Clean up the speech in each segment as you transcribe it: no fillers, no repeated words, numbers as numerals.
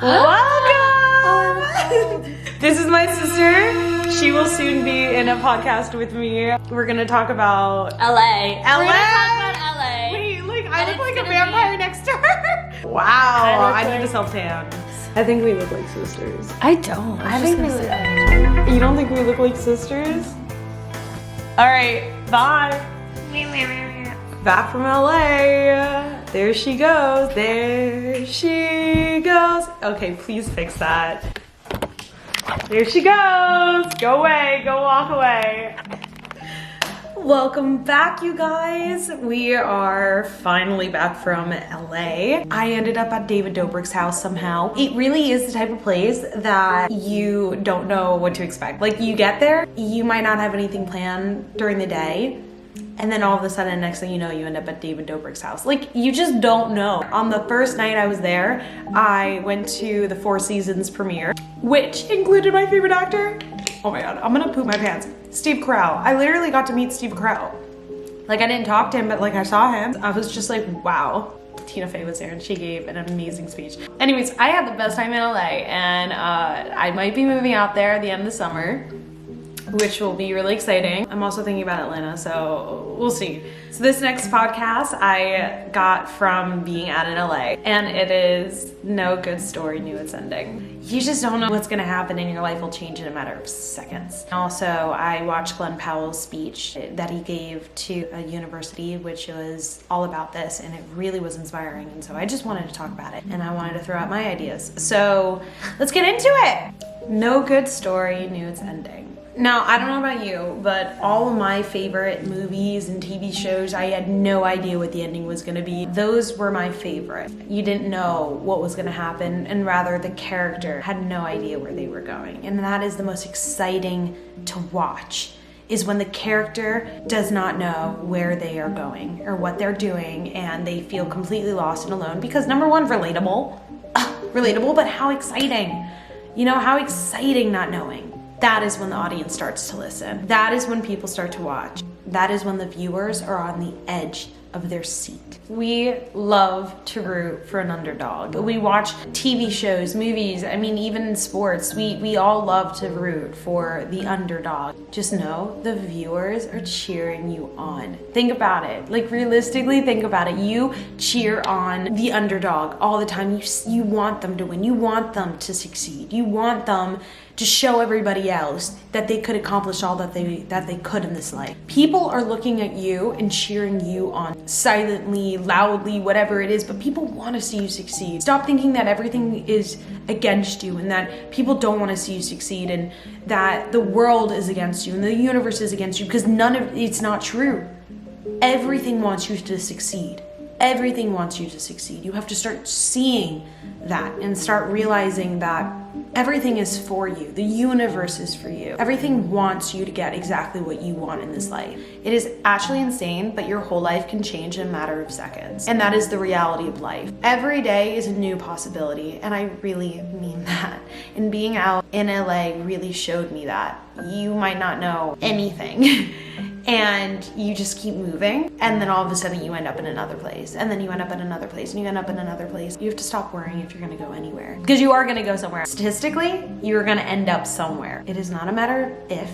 Welcome! This is my sister. She will soon be in a podcast with me. We're gonna talk about LA. LA? We're gonna talk about LA. Wait, I look like a vampire next to her. Wow, I need to self-tan. I think we look like sisters. I don't. I think we look like... You don't think we look like sisters? Alright, bye. Back from LA. There she goes. There she goes. Okay, please fix that. There she goes. Go away. Go walk away. Welcome back, you guys. We are finally back from LA. I ended up at David Dobrik's house somehow. It really is the type of place that you don't know what to expect. Like, you get there, you might not have anything planned during the day, and then all of a sudden, next thing you know, you end up at David Dobrik's house. Like, you just don't know. On the first night I was there, I went to the Four Seasons premiere, which included my favorite actor. Oh my God, I'm gonna poop my pants. Steve Carell. I literally got to meet Steve Carell. Like, I didn't talk to him, but like I saw him. I was just like, wow. Tina Fey was there and she gave an amazing speech. Anyways, I had the best time in LA, and I might be moving out there at the end of the summer, which will be really exciting. I'm also thinking about Atlanta, so we'll see. So this next podcast I got from being out in LA, and it is no good story knew its ending. You just don't know what's gonna happen, and your life will change in a matter of seconds. Also, I watched Glenn Powell's speech that he gave to a university, which was all about this, and it really was inspiring, and so I just wanted to talk about it, and I wanted to throw out my ideas. So let's get into it. No good story knew its ending. Now, I don't know about you, but all of my favorite movies and TV shows, I had no idea what the ending was gonna be. Those were my favorite. You didn't know what was gonna happen, and rather the character had no idea where they were going. And that is the most exciting to watch, is when the character does not know where they are going or what they're doing, and they feel completely lost and alone. Because number one, relatable. Relatable, but how exciting. You know, how exciting not knowing. That is when the audience starts to listen. That is when people start to watch. That is when the viewers are on the edge of their seat. We love to root for an underdog. We watch TV shows, movies, I mean, even in sports, we all love to root for the underdog. Just know the viewers are cheering you on. Think about it. Like, realistically, think about it. You cheer on the underdog all the time. You want them to win. You want them to succeed. You want them to show everybody else that they could accomplish all that they could in this life. People are looking at you and cheering you on, silently, loudly, whatever it is, but people want to see you succeed. Stop thinking that everything is against you and that people don't want to see you succeed and that the world is against you and the universe is against you, because it's not true. Everything wants you to succeed. Everything wants you to succeed. You have to start seeing that and start realizing that everything is for you. The universe is for you. Everything wants you to get exactly what you want in this life. It is actually insane, but your whole life can change in a matter of seconds. And that is the reality of life. Every day is a new possibility, and I really mean that. And being out in LA really showed me that. You might not know anything. And you just keep moving, and then all of a sudden you end up in another place, and then you end up in another place, and you end up in another place. You have to stop worrying if you're gonna go anywhere, because you are gonna go somewhere. Statistically, you're gonna end up somewhere. It is not a matter of if,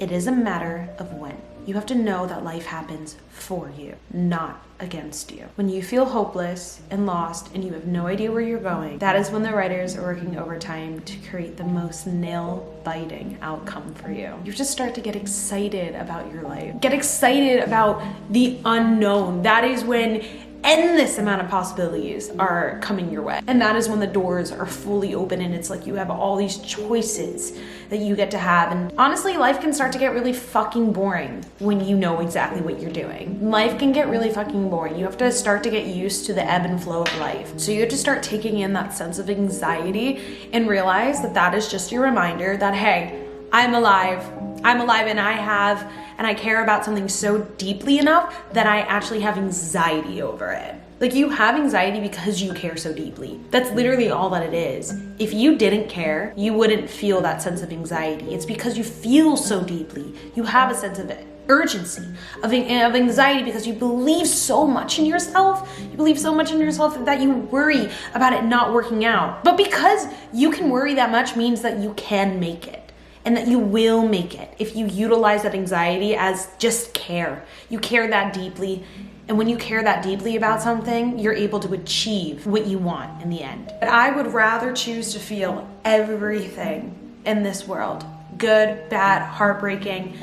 it is a matter of when. You have to know that life happens for you, not against you. When you feel hopeless and lost and you have no idea where you're going, that is when the writers are working overtime to create the most nail-biting outcome for you. You just start to get excited about your life. Get excited about the unknown. That is when endless amount of possibilities are coming your way. And that is when the doors are fully open, and it's like you have all these choices that you get to have. And honestly, life can start to get really fucking boring when you know exactly what you're doing. Life can get really fucking boring. You have to start to get used to the ebb and flow of life. So you have to start taking in that sense of anxiety and realize that that is just your reminder that, hey, I'm alive and I care about something so deeply enough that I actually have anxiety over it. Like, you have anxiety because you care so deeply. That's literally all that it is. If you didn't care, you wouldn't feel that sense of anxiety. It's because you feel so deeply. You have a sense of urgency, of anxiety, because you believe so much in yourself. You believe so much in yourself that you worry about it not working out. But because you can worry that much means that you can make it. And that you will make it if you utilize that anxiety as just care. You care that deeply. And when you care that deeply about something, you're able to achieve what you want in the end. But I would rather choose to feel everything in this world, good, bad, heartbreaking,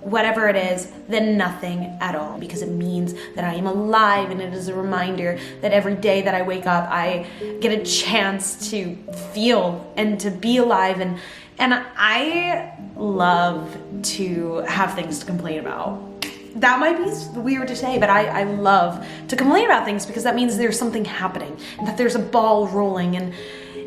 whatever it is, than nothing at all, because it means that I am alive, and it is a reminder that every day that I wake up, I get a chance to feel and to be alive. And I love to have things to complain about. That might be weird to say, but I love to complain about things because that means there's something happening, and that there's a ball rolling.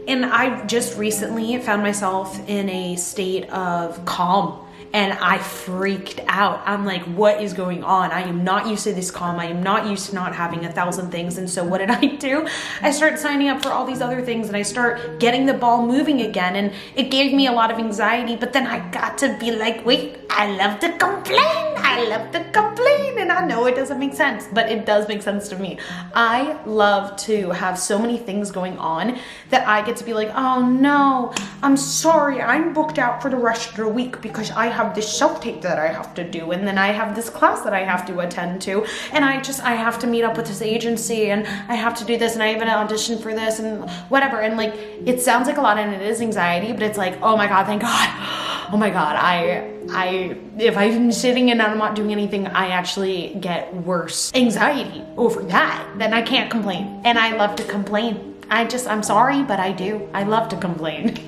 And I just recently found myself in a state of calm. And I freaked out. I'm like, what is going on? I am not used to this calm. I am not used to not having 1,000 things. And so what did I do? I started signing up for all these other things, and I start getting the ball moving again. And it gave me a lot of anxiety, but then I got to be like, wait, I love to complain. I love to complain. And I know it doesn't make sense, but it does make sense to me. I love to have so many things going on that I get to be like, oh no, I'm sorry. I'm booked out for the rest of the week because I have this self-tape that I have to do, and then I have this class that I have to attend to, and I have to meet up with this agency, and I have to do this, and I have an audition for this, and whatever. And like, it sounds like a lot, and it is anxiety, but it's like, oh my God, thank God. Oh my God, if I'm sitting and I'm not doing anything, I actually get worse anxiety over that. Then I can't complain. And I love to complain. I'm sorry, but I do. I love to complain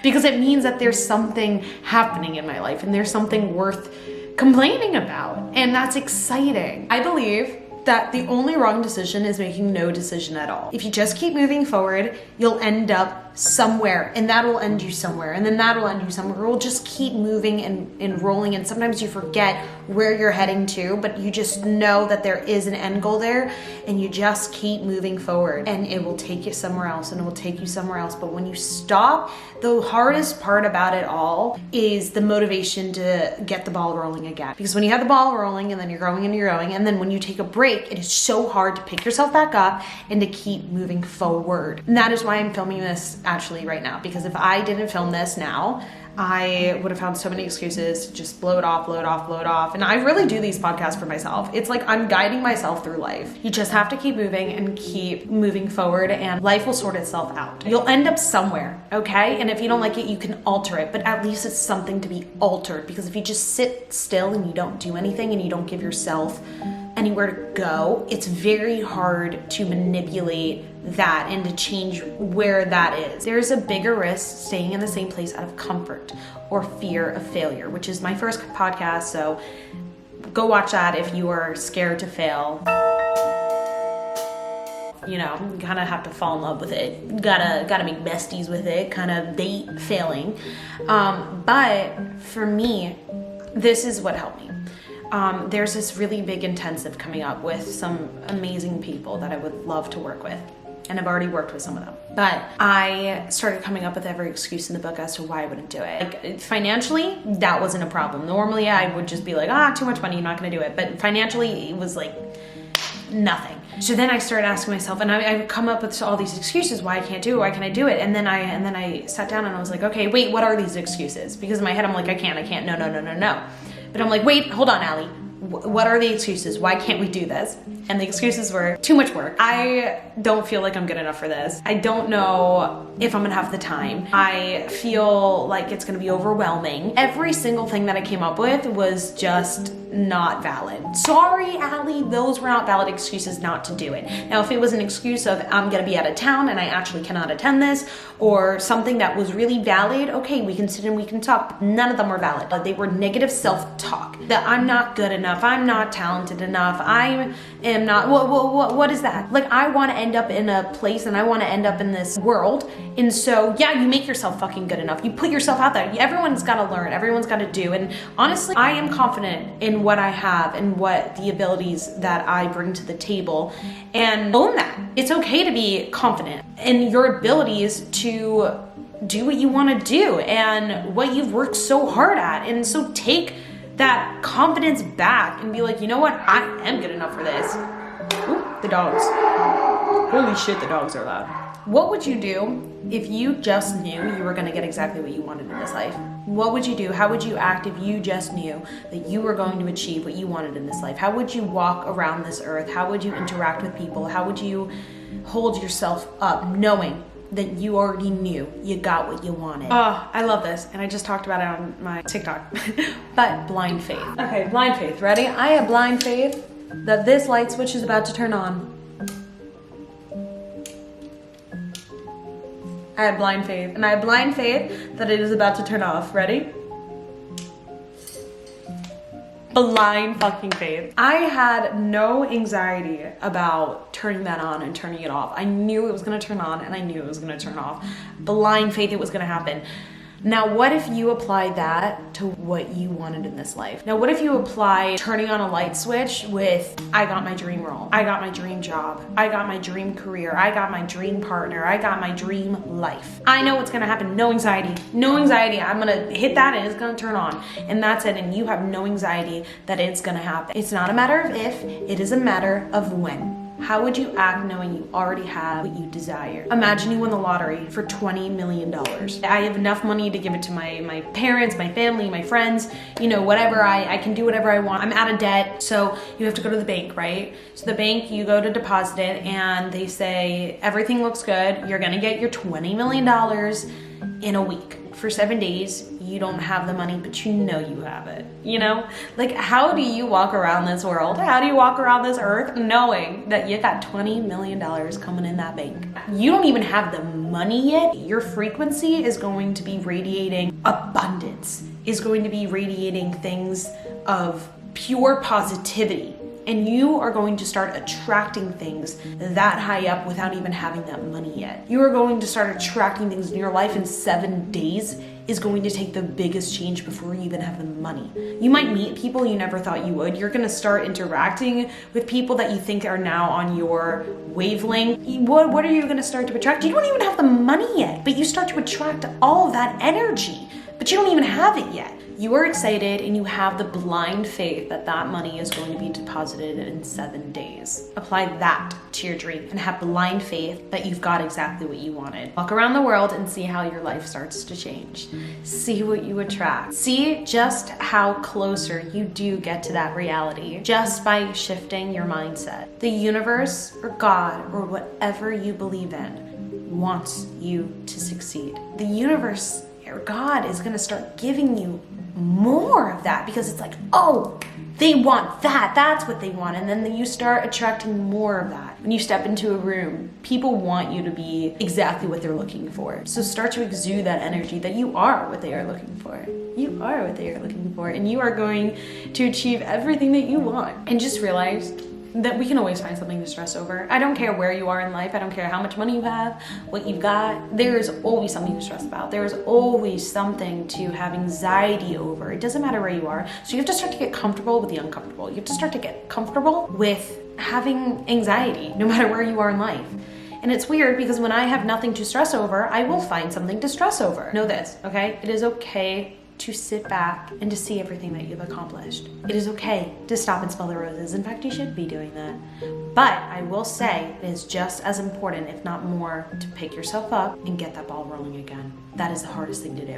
because it means that there's something happening in my life and there's something worth complaining about. And that's exciting. I believe that the only wrong decision is making no decision at all. If you just keep moving forward, you'll end up somewhere, and that will end you somewhere, and then that will end you somewhere. We'll just keep moving and rolling, and sometimes you forget where you're heading to, but you just know that there is an end goal there, and you just keep moving forward, and it will take you somewhere else, and it will take you somewhere else. But when you stop, the hardest part about it all is the motivation to get the ball rolling again. Because when you have the ball rolling, and then you're going and you're going, and then when you take a break, it is so hard to pick yourself back up and to keep moving forward. And that is why I'm filming this actually right now, because if I didn't film this now, I would have found so many excuses to just blow it off. And I really do these podcasts for myself. It's like I'm guiding myself through life. You just have to keep moving and keep moving forward, and life will sort itself out. You'll end up somewhere, okay? And if you don't like it, you can alter it, but at least it's something to be altered, because if you just sit still and you don't do anything and you don't give yourself anywhere to go, it's very hard to manipulate that and to change where that is. There's a bigger risk staying in the same place out of comfort or fear of failure, which is my first podcast, so go watch that if you are scared to fail. You know, you kind of have to fall in love with it. Gotta make besties with it, kind of date failing. But for me, this is what helped me. There's this really big intensive coming up with some amazing people that I would love to work with. And I've already worked with some of them. But I started coming up with every excuse in the book as to why I wouldn't do it. Like, financially, that wasn't a problem. Normally, I would just be like, too much money, I'm not gonna do it. But financially, it was like nothing. So then I started asking myself, and I would come up with all these excuses why I can't do it, why can't I do it? And then I sat down and I was like, okay, wait, what are these excuses? Because in my head, I'm like, I can't, no. But I'm like, wait, hold on, Allie. What are the excuses? Why can't we do this? And the excuses were too much work. I don't feel like I'm good enough for this. I don't know if I'm gonna have the time. I feel like it's gonna be overwhelming. Every single thing that I came up with was just not valid. Sorry, Allie, those were not valid excuses not to do it. Now, if it was an excuse of I'm gonna be out of town and I actually cannot attend this, or something that was really valid, okay, we can sit and we can talk, but none of them were valid. They were negative self-talk, that I'm not good enough, I'm not talented enough, I am not, what is that? Like, I wanna end up in a place and I wanna end up in this world, and so, yeah, you make yourself fucking good enough. You put yourself out there. Everyone's gotta learn, everyone's gotta do, and honestly, I am confident in what I have and what the abilities that I bring to the table, and own that. It's okay to be confident in your abilities to do what you want to do and what you've worked so hard at. And so take that confidence back and be like, you know what? I am good enough for this. Ooh, the dogs. Holy shit, the dogs are loud. What would you do if you just knew you were gonna get exactly what you wanted in this life? What would you do? How would you act if you just knew that you were going to achieve what you wanted in this life? How would you walk around this earth? How would you interact with people? How would you hold yourself up knowing that you already knew you got what you wanted? Oh, I love this. And I just talked about it on my TikTok. But blind faith. Okay, blind faith. Ready? I have blind faith that this light switch is about to turn on. I had blind faith. And I had blind faith that it is about to turn off. Ready? Blind fucking faith. I had no anxiety about turning that on and turning it off. I knew it was gonna turn on and I knew it was gonna turn off. Blind faith it was gonna happen. Now, what if you applied that to what you wanted in this life? Now, what if you apply turning on a light switch with, I got my dream role, I got my dream job, I got my dream career, I got my dream partner, I got my dream life. I know what's gonna happen, no anxiety, no anxiety. I'm gonna hit that and it's gonna turn on. And that's it, and you have no anxiety that it's gonna happen. It's not a matter of if, it is a matter of when. How would you act knowing you already have what you desire? Imagine you won the lottery for $20 million. I have enough money to give it to my parents, my family, my friends, you know, whatever. I can do whatever I want. I'm out of debt, so you have to go to the bank, right? So the bank, you go to deposit it and they say, everything looks good. You're gonna get your $20 million in a week. For 7 days, you don't have the money, but you know you have it, you know? Like, how do you walk around this world? How do you walk around this earth knowing that you got $20 million coming in that bank? You don't even have the money yet. Your frequency is going to be radiating abundance, is going to be radiating things of pure positivity. And you are going to start attracting things that high up without even having that money yet. You are going to start attracting things in your life in 7 days is going to take the biggest change before you even have the money. You might meet people you never thought you would. You're gonna start interacting with people that you think are now on your wavelength. What are you gonna start to attract? You don't even have the money yet, but you start to attract all of that energy, but you don't even have it yet. You are excited and you have the blind faith that that money is going to be deposited in 7 days. Apply that to your dream and have blind faith that you've got exactly what you wanted. Walk around the world and see how your life starts to change. See what you attract. See just how closer you do get to that reality just by shifting your mindset. The universe or God or whatever you believe in wants you to succeed. The universe or God is gonna start giving you more of that because it's like, oh, they want that, that's what they want. And then you start attracting more of that. When you step into a room, people want you to be exactly what they're looking for. So start to exude that energy that you are what they are looking for. You are what they are looking for, and you are going to achieve everything that you want. And just realize that we can always find something to stress over. I don't care where you are in life. I don't care how much money you have, what you've got. There is always something to stress about. There is always something to have anxiety over. It doesn't matter where you are. So you have to start to get comfortable with the uncomfortable. You have to start to get comfortable with having anxiety, no matter where you are in life. And it's weird because when I have nothing to stress over, I will find something to stress over. Know this, okay? It is okay to sit back and to see everything that you've accomplished. It is okay to stop and smell the roses. In fact, you should be doing that. But I will say it is just as important, if not more, to pick yourself up and get that ball rolling again. That is the hardest thing to do,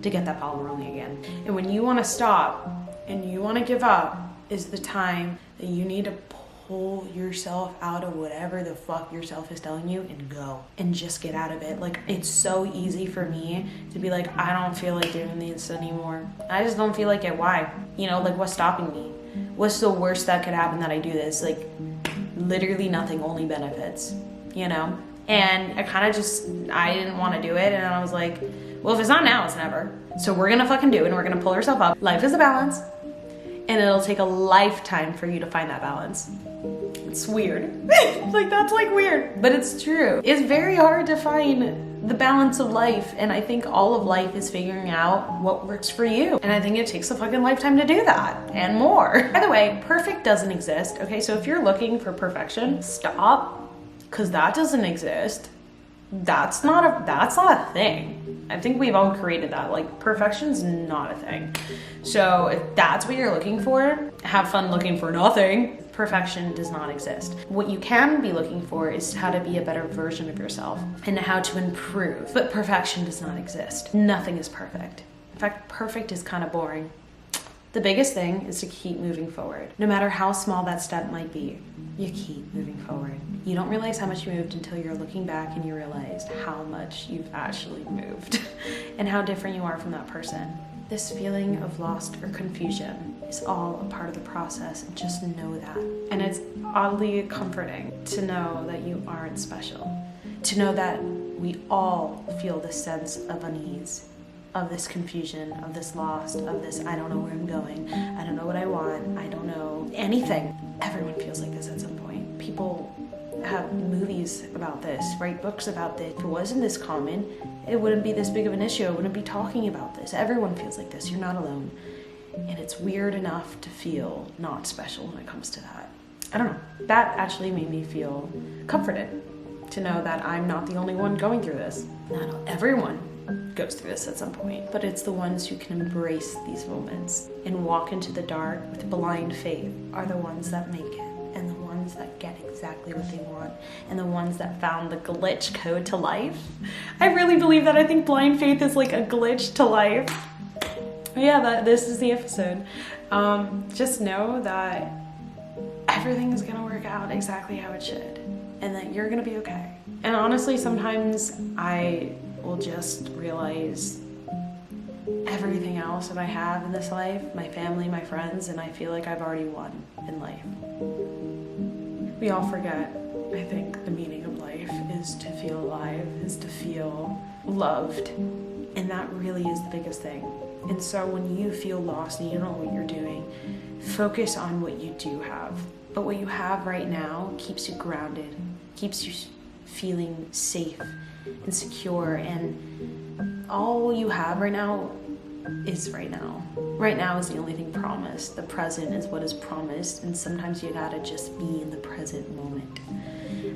to get that ball rolling again. And when you want to stop and you want to give up is the time that you need to pull yourself out of whatever the fuck yourself is telling you and go and just get out of it. Like, it's so easy for me to be like, I don't feel like doing this anymore. I just don't feel like it. Why? You know, like, what's stopping me? What's the worst that could happen that I do this? Like, literally nothing, only benefits, you know? And I didn't want to do it, and I was like, well, if it's not now, it's never. So we're gonna fucking do it, and we're gonna pull ourselves up. Life is a balance, and it'll take a lifetime for you to find that balance. It's weird. Like, that's like weird, but it's true. It's very hard to find the balance of life, and I think all of life is figuring out what works for you. And I think it takes a fucking lifetime to do that, and more. By the way, perfect doesn't exist, okay? So if you're looking for perfection, stop, because that doesn't exist. That's not a thing. I think we've all created that. Like, perfection's not a thing. So if that's what you're looking for, have fun looking for nothing. Perfection does not exist. What you can be looking for is how to be a better version of yourself and how to improve. But perfection does not exist. Nothing is perfect. In fact, perfect is kind of boring. The biggest thing is to keep moving forward. No matter how small that step might be, you keep moving forward. You don't realize how much you moved until you're looking back and you realize how much you've actually moved and how different you are from that person. This feeling of lost or confusion is all a part of the process. Just know that. And it's oddly comforting to know that you aren't special. To know that we all feel this sense of unease, of this confusion, of this lost, of this I don't know where I'm going, I don't know what I want, I don't know anything. Everyone feels like this at some point. People have movies about this, write books about this. If it wasn't this common, it wouldn't be this big of an issue. I wouldn't be talking about this. Everyone feels like this. You're not alone. And it's weird enough to feel not special when it comes to that. I don't know. That actually made me feel comforted to know that I'm not the only one going through this. Not everyone goes through this at some point, but it's the ones who can embrace these moments and walk into the dark with blind faith are the ones that make it, and the ones that get exactly what they want, and the ones that found the glitch code to life. I really believe that. I think blind faith is like a glitch to life. But yeah, this is the episode. Just know that everything is gonna work out exactly how it should, and that you're gonna be okay. And honestly, sometimes I will just realize everything else that I have in this life, my family, my friends, and I feel like I've already won in life. We all forget, I think, the meaning of life is to feel alive, is to feel loved, and that really is the biggest thing. And so when you feel lost and you don't know what you're doing, focus on what you do have. But what you have right now keeps you grounded, keeps you feeling safe and secure, and all you have right now is right now. Right now is the only thing promised. The present is what is promised, and sometimes you gotta just be in the present moment.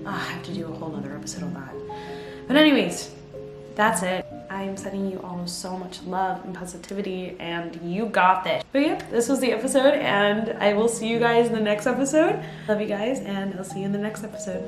I have to do a whole nother episode on that. But anyways, that's it. I am sending you all so much love and positivity, and you got this. But yeah, this was the episode, and I will see you guys in the next episode. Love you guys, and I'll see you in the next episode.